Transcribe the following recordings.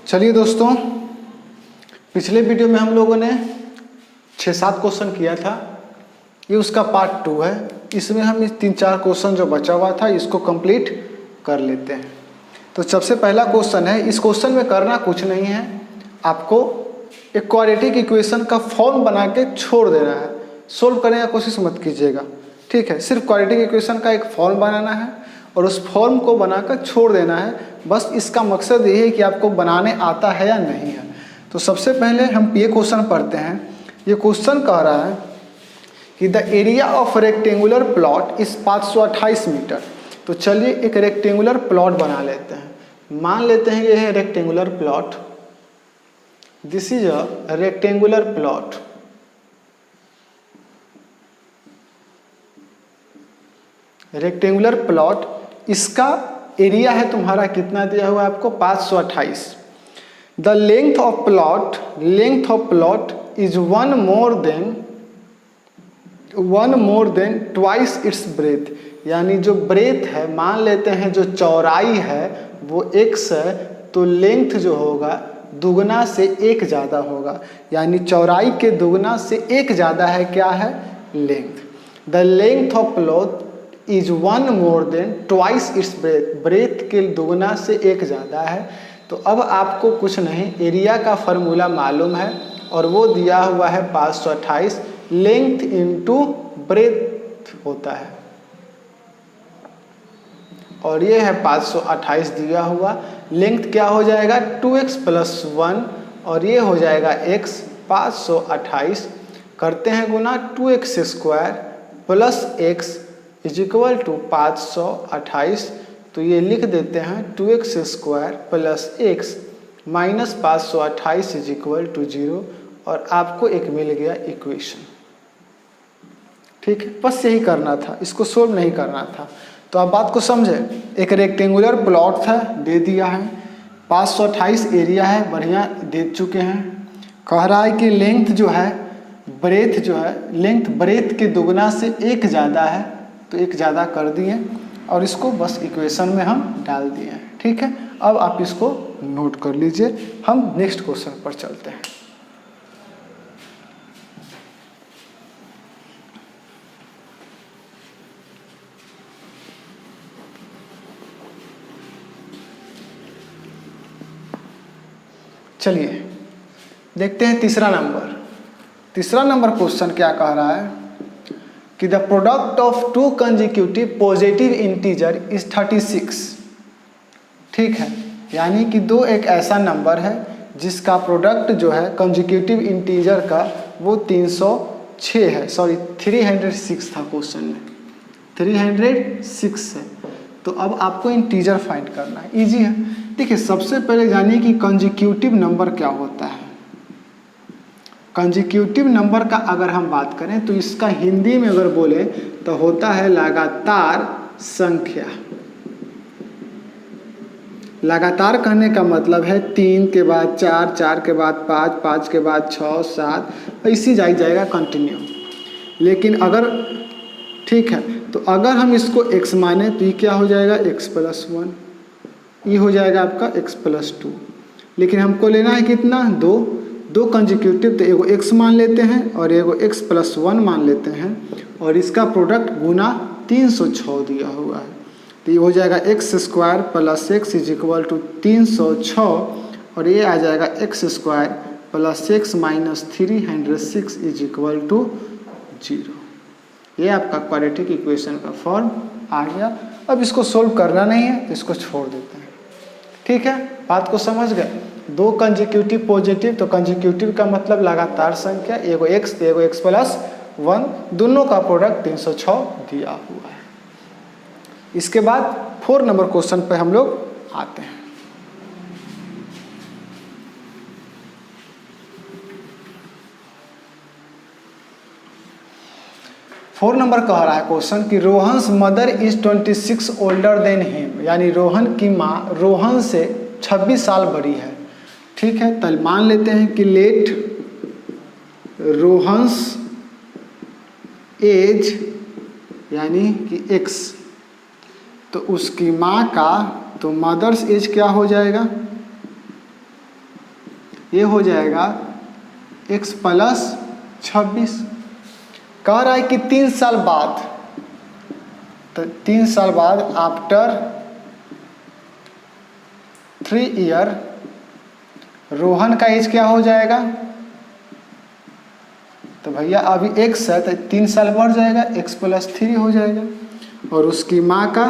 चलिए दोस्तों, पिछले वीडियो में हम लोगों ने 6-7 क्वेश्चन किया था। ये उसका पार्ट 2 है। इसमें हम इस 3-4 क्वेश्चन जो बचा हुआ था इसको कंप्लीट कर लेते हैं। तो सबसे पहला क्वेश्चन है, इस क्वेश्चन में करना कुछ नहीं है, आपको एक क्वाड्रेटिक इक्वेशन का फॉर्म बना के छोड़ देना है। सोल्व करने का कोशिश मत कीजिएगा, ठीक है। सिर्फ क्वाड्रेटिक इक्वेशन का एक फॉर्म बनाना है और उस फॉर्म को बनाकर छोड़ देना है। बस इसका मकसद ये है कि आपको बनाने आता है या नहीं है। तो सबसे पहले हम ये क्वेश्चन पढ़ते हैं। ये क्वेश्चन कह रहा है कि the area of rectangular plot इस 528 मीटर। तो चलिए एक रेक्टेंगुलर प्लॉट बना लेते हैं। मान लेते हैं ये है rectangular plot, this is a rectangular plot. Rectangular plot, इसका एरिया है तुम्हारा कितना दिया हुआ है आपको 528। The length of plot is one more than twice its breath. यानी जो ब्रेथ है, मान लेते हैं जो चौड़ाई है वो x है, तो लेंथ जो होगा दुगना से 1 ज़्यादा होगा। यानी चौड़ाई के दुगना से 1 ज़्यादा है, क्या है, length. The length of plot is one more than twice its breadth. Breadth के दुगना से 1 ज़्यादा है। तो अब आपको कुछ नहीं, एरिया का फार्मूला मालूम है और वो दिया हुआ है 528। लेंथ इंटू ब्रेथ होता है और ये है 528 दिया हुआ। लेंथ क्या हो जाएगा 2x + 1 और ये हो जाएगा x। 528 करते हैं गुना 2x² + x = 528। तो ये लिख देते हैं 2x² + x - 528 = 0 और आपको एक मिल गया इक्वेशन। ठीक है, बस यही करना था, इसको सोल्व नहीं करना था। तो आप बात को समझे। एक रेक्टेंगुलर प्लॉट था, दे दिया है, 528 एरिया है, बढ़िया दे चुके हैं। कह रहा है कि लेंथ जो है, ब्रेथ जो है, लेंथ ब्रेथ के दुगना से 1 ज़्यादा है, तो 1 ज़्यादा कर दिए और इसको बस इक्वेशन में हम डाल दिए हैं। ठीक है, अब आप इसको नोट कर लीजिए। हम नेक्स्ट क्वेश्चन पर चलते हैं। चलिए देखते हैं तीसरा नंबर क्वेश्चन क्या कह रहा है कि the product of 2 consecutive positive integer is 36। ठीक है, यानी कि 2 एक ऐसा नंबर है जिसका प्रोडक्ट जो है कंजिक्यूटिव इंटीजर का वो 306 है, सॉरी 306 था क्वेश्चन में, 306 है। तो अब आपको इंटीजर फाइंड करना है, इजी है। देखिए सबसे पहले जानिए कि कंजिक्यूटिव नंबर क्या होता है। कंजिक्यूटिव नंबर का अगर हम बात करें तो इसका हिंदी में अगर बोले तो होता है लगातार संख्या। लगातार कहने का मतलब है 3 के बाद 4, 4 के बाद 5, 5 के बाद 6, 7, ऐसी जाएगा कंटिन्यू। लेकिन अगर ठीक है, तो अगर हम इसको x माने तो ये क्या हो जाएगा x + 1, ये हो जाएगा आपका x + 2। लेकिन हमको लेना है कितना, 2 कंजिक्यूटिव, तो एगो x मान लेते हैं और एगो x + 1 मान लेते हैं और इसका प्रोडक्ट गुना 306 दिया हुआ है। तो ये हो जाएगा x² + x = 306 और ये आ जाएगा x² + x - 306 = 0। ये आपका क्वाड्रेटिक इक्वेशन का फॉर्म आ गया। अब इसको सोल्व करना नहीं है तो इसको छोड़ देते हैं। ठीक है, बात को समझ गए। 2 कंजिक्यूटिव पॉजिटिव, तो कंजिक्यूटिव का मतलब लगातार संख्या, एगो x एगो x + 1, दोनों का प्रोडक्ट 306 दिया हुआ है। इसके बाद 4 नंबर क्वेश्चन पे हम लोग आते हैं। फोर नंबर कह रहा है क्वेश्चन कि Rohan's mother is 26 older than him. यानी रोहन की माँ रोहन से 26 साल बड़ी है। ठीक है, तो मान लेते हैं कि लेट रोहन्स एज यानी कि x, तो उसकी माँ का, तो मदर्स एज क्या हो जाएगा ये हो जाएगा x प्लस 26। कह रहा है कि 3 साल बाद, तो 3 साल बाद आफ्टर 3 ईयर रोहन का एज क्या हो जाएगा? तो भैया अभी x है तो 3 साल बढ़ जाएगा, x प्लस 3 हो जाएगा। और उसकी माँ का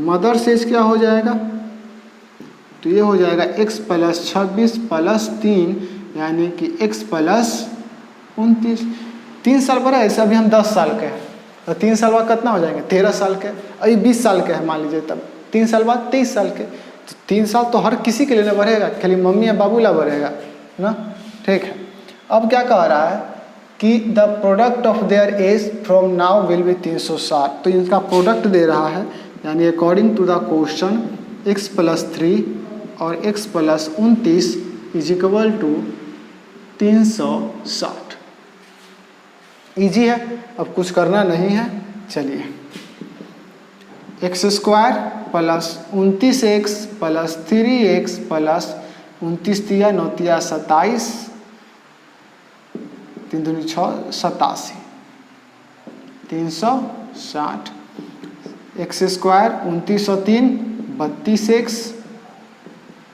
मदर से एज क्या हो जाएगा? तो ये हो जाएगा x प्लस 26 प्लस 3 यानी कि x प्लस 29। 3 साल पर है, ऐसे अभी हम 10 साल के हैं तो 3 साल बाद कितना हो जाएंगे? 13 साल के। अभी 20 साल के हैं मान लीजिए, तब 3 साल बाद 23 साल के। तो 3 साल तो हर किसी के लिए बढ़ेगा, खाली मम्मी या बाबू ला बढ़ेगा ना। ठीक है, अब क्या कह रहा है कि the product of their age from now will be 360। तो इनका प्रोडक्ट दे रहा है, यानी according to the question x plus 3 और x plus 29 is equal to 360। Easy है, अब कुछ करना नहीं है। चलिए, x square plus 29x plus 3x plus 29 तिया 9 तिया 27, 3 दूनी 6 87, 360। एक्स स्क्वायर 29 और 3 32x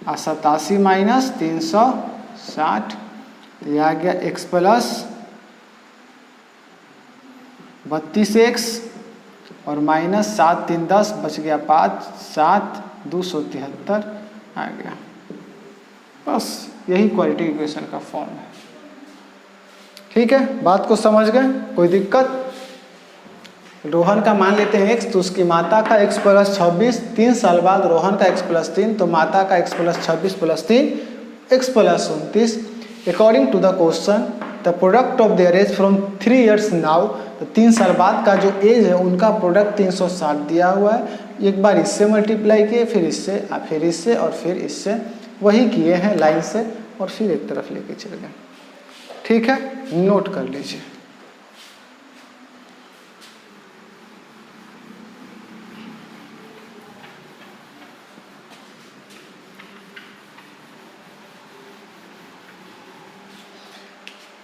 और 87 माइनस 360, तो यह आ गया x प्लस 32x और माइनस 7 3 10 बच गया 5 7 273 आ गया। बस यही क्वालिटी इक्वेशन का फॉर्म है। ठीक है, बात को समझ गए? कोई दिक्कत? रोहन का मान लेते हैं x, तो उसकी माता का x प्लस 26, 3 साल बाद रोहन का x प्लस 3, तो माता का x plus 26 plus 3 x plus 29। According to the question the product of their age from 3 years now, तो 3 साल बाद का जो एज है उनका प्रोडक्ट 360 दिया हुआ है। एक बार इससे मल्टीप्लाई किए, फिर इससे, फिर इससे और फिर इससे, वही किए हैं लाइन से और फिर एक तरफ लेके चल गए। ठीक है, नोट कर लीजिए।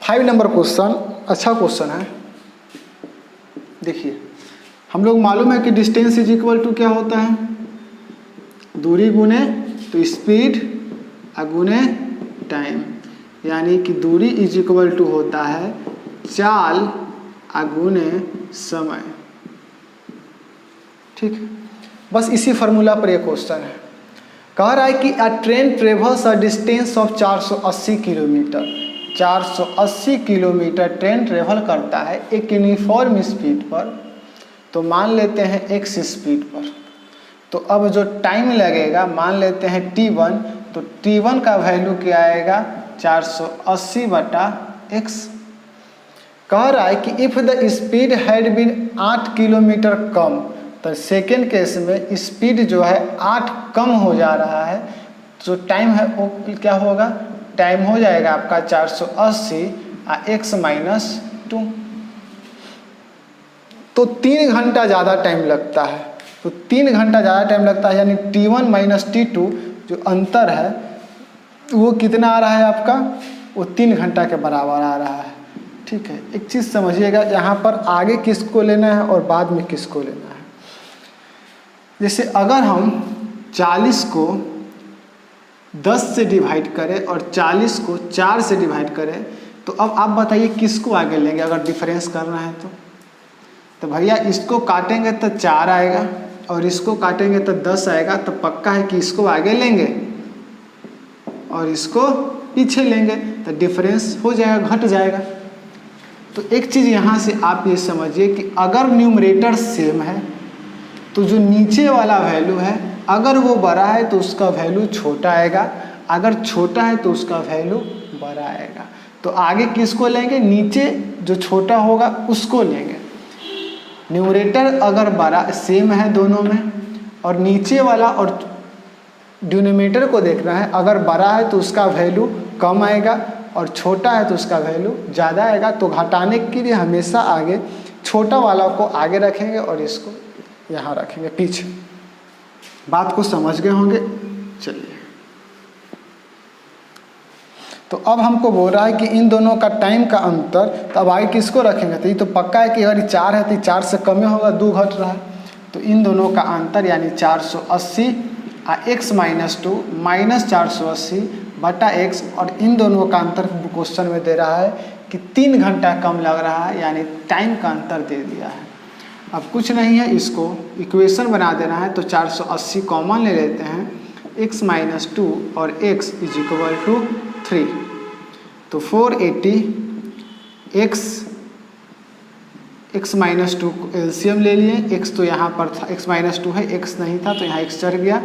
फाइव नंबर क्वेश्चन अच्छा क्वेश्चन है। देखिए, हम लोग मालूम है कि डिस्टेंस इज इक्वल टू क्या होता है? दूरी गुने तो स्पीड गुने टाइम, यानी कि दूरी इज इक्वल टू होता है चाल गुने समय। ठीक है, बस इसी फार्मूला पर एक क्वेश्चन है। कह रहा है कि अ train travels a distance of 480 kilometre. 480 kilometre train travel करता है एक यूनिफॉर्म स्पीड पर, तो मान लेते हैं x स्पीड पर। तो अब जो टाइम लगेगा मान लेते हैं t1, तो t1 का वैल्यू क्या आएगा? 480 बटा x। कह रहा है कि if the speed had been 8 kilometre कम, तो सेकेंड केस में स्पीड जो है 8 कम हो जा रहा है, जो टाइम है वो क्या होगा? टाइम हो जाएगा आपका 480 x माइनस 2। तो 3 घंटा ज़्यादा टाइम लगता है। तो 3 घंटा ज़्यादा टाइम लगता है, यानी t1 माइनस t2 जो अंतर है वो कितना आ रहा है आपका? वो 3 घंटा के बराबर आ रहा है। ठीक है, एक चीज़ समझिएगा, यहाँ पर आगे किसको लेना है और बाद में किसको लेना है। जैसे अगर हम 40 को 10 से डिवाइड करें और 40 को 4 से डिवाइड करें, तो अब आप बताइए किसको आगे लेंगे अगर डिफरेंस करना है तो भैया इसको काटेंगे तो 4 आएगा और इसको काटेंगे तो 10 आएगा, तो पक्का है कि इसको आगे लेंगे और इसको पीछे लेंगे, तो डिफरेंस हो जाएगा, घट जाएगा। तो एक चीज़ यहाँ से आप ये समझिए कि अगर न्यूमरेटर सेम है तो जो नीचे वाला वैल्यू है अगर वो बड़ा है तो उसका वैल्यू छोटा आएगा, अगर छोटा है तो उसका वैल्यू बड़ा आएगा। तो आगे किसको लेंगे? नीचे जो छोटा होगा उसको लेंगे। न्यूमरेटर अगर बड़ा सेम है दोनों में, और नीचे वाला और डिनोमिनेटर को देखना है, अगर बड़ा है तो उसका वैल्यू कम आएगा और छोटा है तो उसका वैल्यू ज़्यादा आएगा। तो घटाने के लिए हमेशा आगे छोटा वाला को आगे रखेंगे और इसको यहाँ रखेंगे पीछे। बात को समझ गए होंगे? चलिए, तो अब हमको बोल रहा है कि इन दोनों का टाइम का अंतर, तो अब आगे किसको रखेंगे, तो ये तो पक्का है कि अगर ये 4 है तो ये 4 से कम ही होगा, 2 घट रहा है, तो इन दोनों का अंतर यानी 480 x माइनस 2 माइनस 480 बटा x, और इन दोनों का अंतर क्वेश्चन में दे रहा है कि 3 घंटा कम लग रहा है, यानी टाइम का अंतर दे दिया है। अब कुछ नहीं है, इसको इक्वेशन बना देना है, तो 480 कॉमन ले लेते हैं, x माइनस 2 और x इज इक्वल टू 3, तो 480 x माइनस 2 एलसीएम ले लिए, x तो यहाँ पर था, x माइनस 2 है, x नहीं था तो यहाँ x चढ़ गया,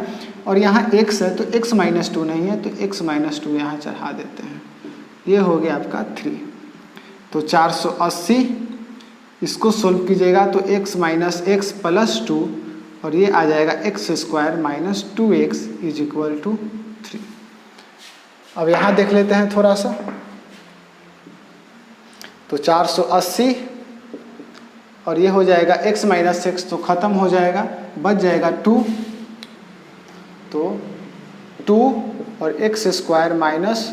और यहाँ x है तो x माइनस 2 नहीं है तो x माइनस 2 यहाँ चढ़ा देते हैं, ये हो गया आपका 3। तो 480 इसको सोल्व कीजिएगा तो x माइनस एक्स प्लस 2, और ये आ जाएगा x square minus 2x is equal to 3। अब यहाँ देख लेते हैं थोड़ा सा, तो 480 और ये हो जाएगा x माइनस एक्स तो ख़त्म हो जाएगा, बच जाएगा 2, तो 2 और x square minus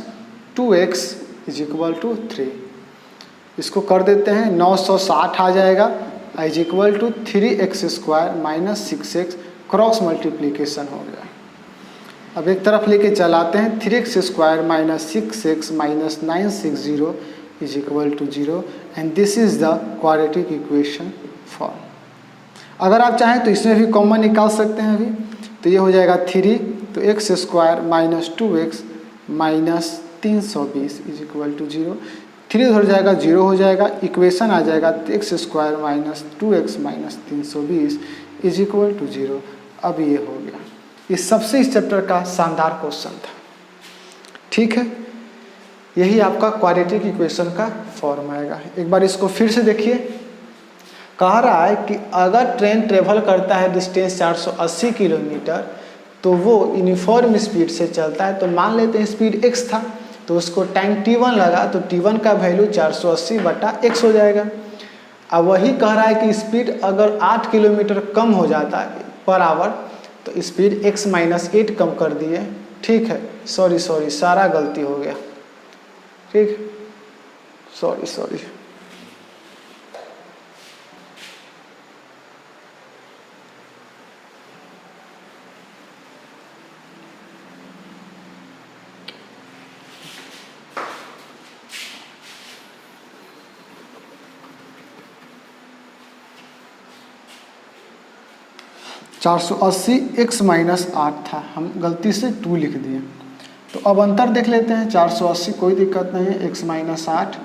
2x is equal to 3। इसको कर देते हैं, 960 आ जाएगा is equal to 3x square minus 6x, cross multiplication हो गया। अब एक तरफ लेके चलाते हैं, 3x square minus 6x minus 960 is equal to 0, and this is the quadratic equation form. अगर आप चाहें तो इसमें भी कॉमन निकाल सकते हैं अभी, तो ये हो जाएगा 3, तो x square minus 2x minus 320 is equal to 0, 3 हो जाएगा 0 हो जाएगा, इक्वेशन आ जाएगा x square minus 2x minus 320 is equal to 0। अब ये हो गया, इस सबसे इस चैप्टर का शानदार क्वेश्चन था। ठीक है, यही आपका क्वाड्रेटिक इक्वेशन का फॉर्म आएगा। एक बार इसको फिर से देखिए, कह रहा है कि अगर ट्रेन ट्रेवल करता है डिस्टेंस 480 किलोमीटर तो वो यूनिफॉर्म स्पीड से चलता है, तो मान लेते हैं स्पीड x था, तो उसको टाइम t1 लगा, तो t1 का वैल्यू 480 बटा x हो जाएगा। अब वही कह रहा है कि स्पीड अगर 8 किलोमीटर कम हो जाता है पर आवर, तो स्पीड x माइनस 8 कम कर दिए। ठीक है, सॉरी सारा गलती हो गया, ठीक, सॉरी। चार सौ 480 x माइनस 8 था, हम गलती से 2 लिख दिए। तो अब अंतर देख लेते हैं, 480 कोई दिक्कत नहीं है, x माइनस 8,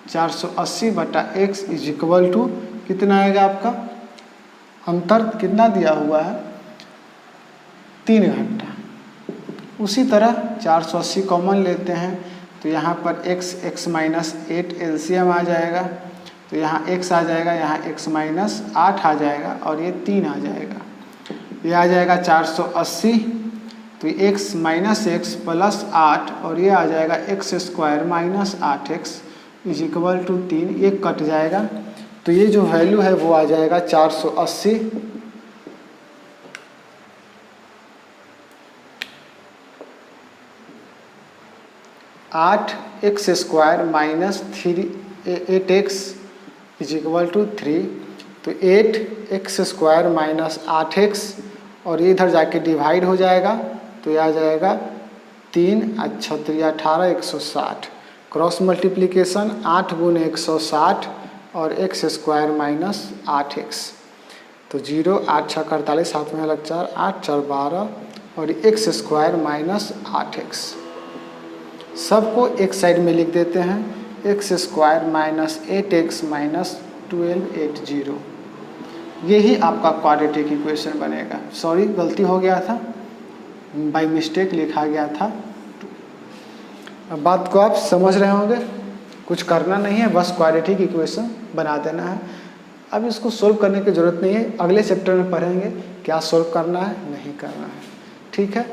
480 बटा x इज इक्वल टू कितना आएगा आपका, अंतर कितना दिया हुआ है 3 घंटा। उसी तरह 480 कॉमन लेते हैं, तो यहाँ पर x माइनस 8 एलसीएम आ जाएगा, तो यहाँ x आ जाएगा, यहाँ x माइनस 8 आ जाएगा, और ये 3 आ जाएगा, ये आ जाएगा 480, तो x माइनस एक्स प्लस 8, और ये आ जाएगा x square minus 8x is equal to 3, ये कट जाएगा, तो ये जो वैल्यू है वो आ जाएगा 480 8x square minus 8x is equal to 3, तो 8x स्क्वायर माइनस 8x, और ये इधर जाके डिवाइड हो जाएगा, तो ये आ जाएगा 3 × 18 160, क्रॉस मल्टीप्लिकेशन 8 गुने 160 और x स्क्वायर माइनस 8x, तो 0 8 6 48 7 में लग 4 8 4 12 और x स्क्वायर माइनस 8x। सबको एक साइड में लिख देते हैं, x square minus 8x minus 1280, यही आपका क्वाड्रेटिक इक्वेशन बनेगा। सॉरी गलती हो गया था, बाय मिस्टेक लिखा गया था। अब बात को आप समझ रहे होंगे, कुछ करना नहीं है, बस क्वाड्रेटिक इक्वेशन बना देना है। अब इसको सोल्व करने की ज़रूरत नहीं है, अगले चैप्टर में पढ़ेंगे क्या सोल्व करना है नहीं करना है। ठीक है,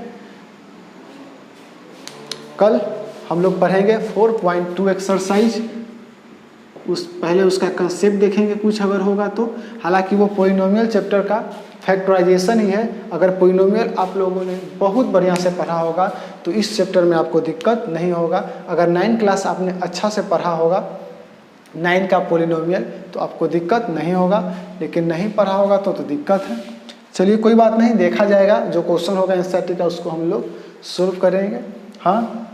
कल हम लोग पढ़ेंगे 4.2 एक्सरसाइज, पहले उसका कंसेप्ट देखेंगे कुछ अगर होगा तो। हालांकि वो पॉलिनोमियल चैप्टर का फैक्टराइजेशन ही है। अगर पोलिनोमियल आप लोगों ने बहुत बढ़िया से पढ़ा होगा तो इस चैप्टर में आपको दिक्कत नहीं होगा। अगर 9 क्लास आपने अच्छा से पढ़ा होगा 9 का पोलिनोमियल तो आपको दिक्कत नहीं होगा, लेकिन नहीं पढ़ा होगा तो दिक्कत है। चलिए कोई बात नहीं, देखा जाएगा, जो क्वेश्चन होगा एनसीईआरटी का उसको हम लोग सॉल्व करेंगे। हाँ,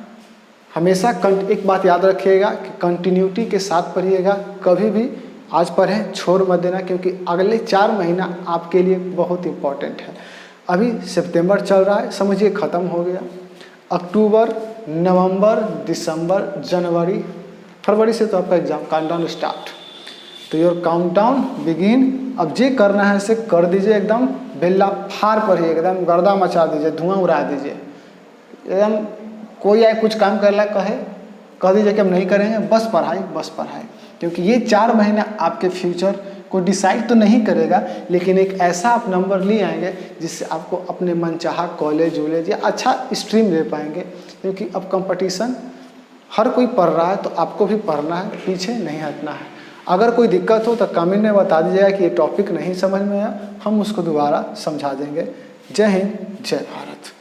हमेशा एक बात याद रखिएगा कि कंटिन्यूटी के साथ पढ़िएगा, कभी भी आज पढ़ें छोड़ मत देना, क्योंकि अगले 4 महीना आपके लिए बहुत इम्पॉर्टेंट है। अभी सितंबर चल रहा है, समझिए ख़त्म हो गया। अक्टूबर, नवंबर, दिसंबर, जनवरी, फरवरी से तो आपका एग्जाम काउंटडाउन स्टार्ट। तो योर काउंटडाउन बिगिन। अब जे करना है इसे कर दीजिए, एकदम बेल्ला फाड़ पढ़िए, एकदम गर्दा मचा दीजिए, धुआं उड़ा दीजिए एकदम। कोई आए कुछ काम कर ला कह दीजिए कि हम नहीं करेंगे, बस पढ़ाई, क्योंकि ये 4 महीना आपके फ्यूचर को डिसाइड तो नहीं करेगा, लेकिन एक ऐसा आप नंबर ले आएंगे जिससे आपको अपने मनचाहा कॉलेज या अच्छा स्ट्रीम ले पाएंगे। क्योंकि अब कंपटीशन हर कोई पढ़ रहा है तो आपको भी पढ़ना है, पीछे नहीं हटना है। अगर कोई दिक्कत हो तो कमेंट में बता दीजिएगा कि ये टॉपिक नहीं समझ में आया, हम उसको दोबारा समझा देंगे। जय हिंद, जय भारत।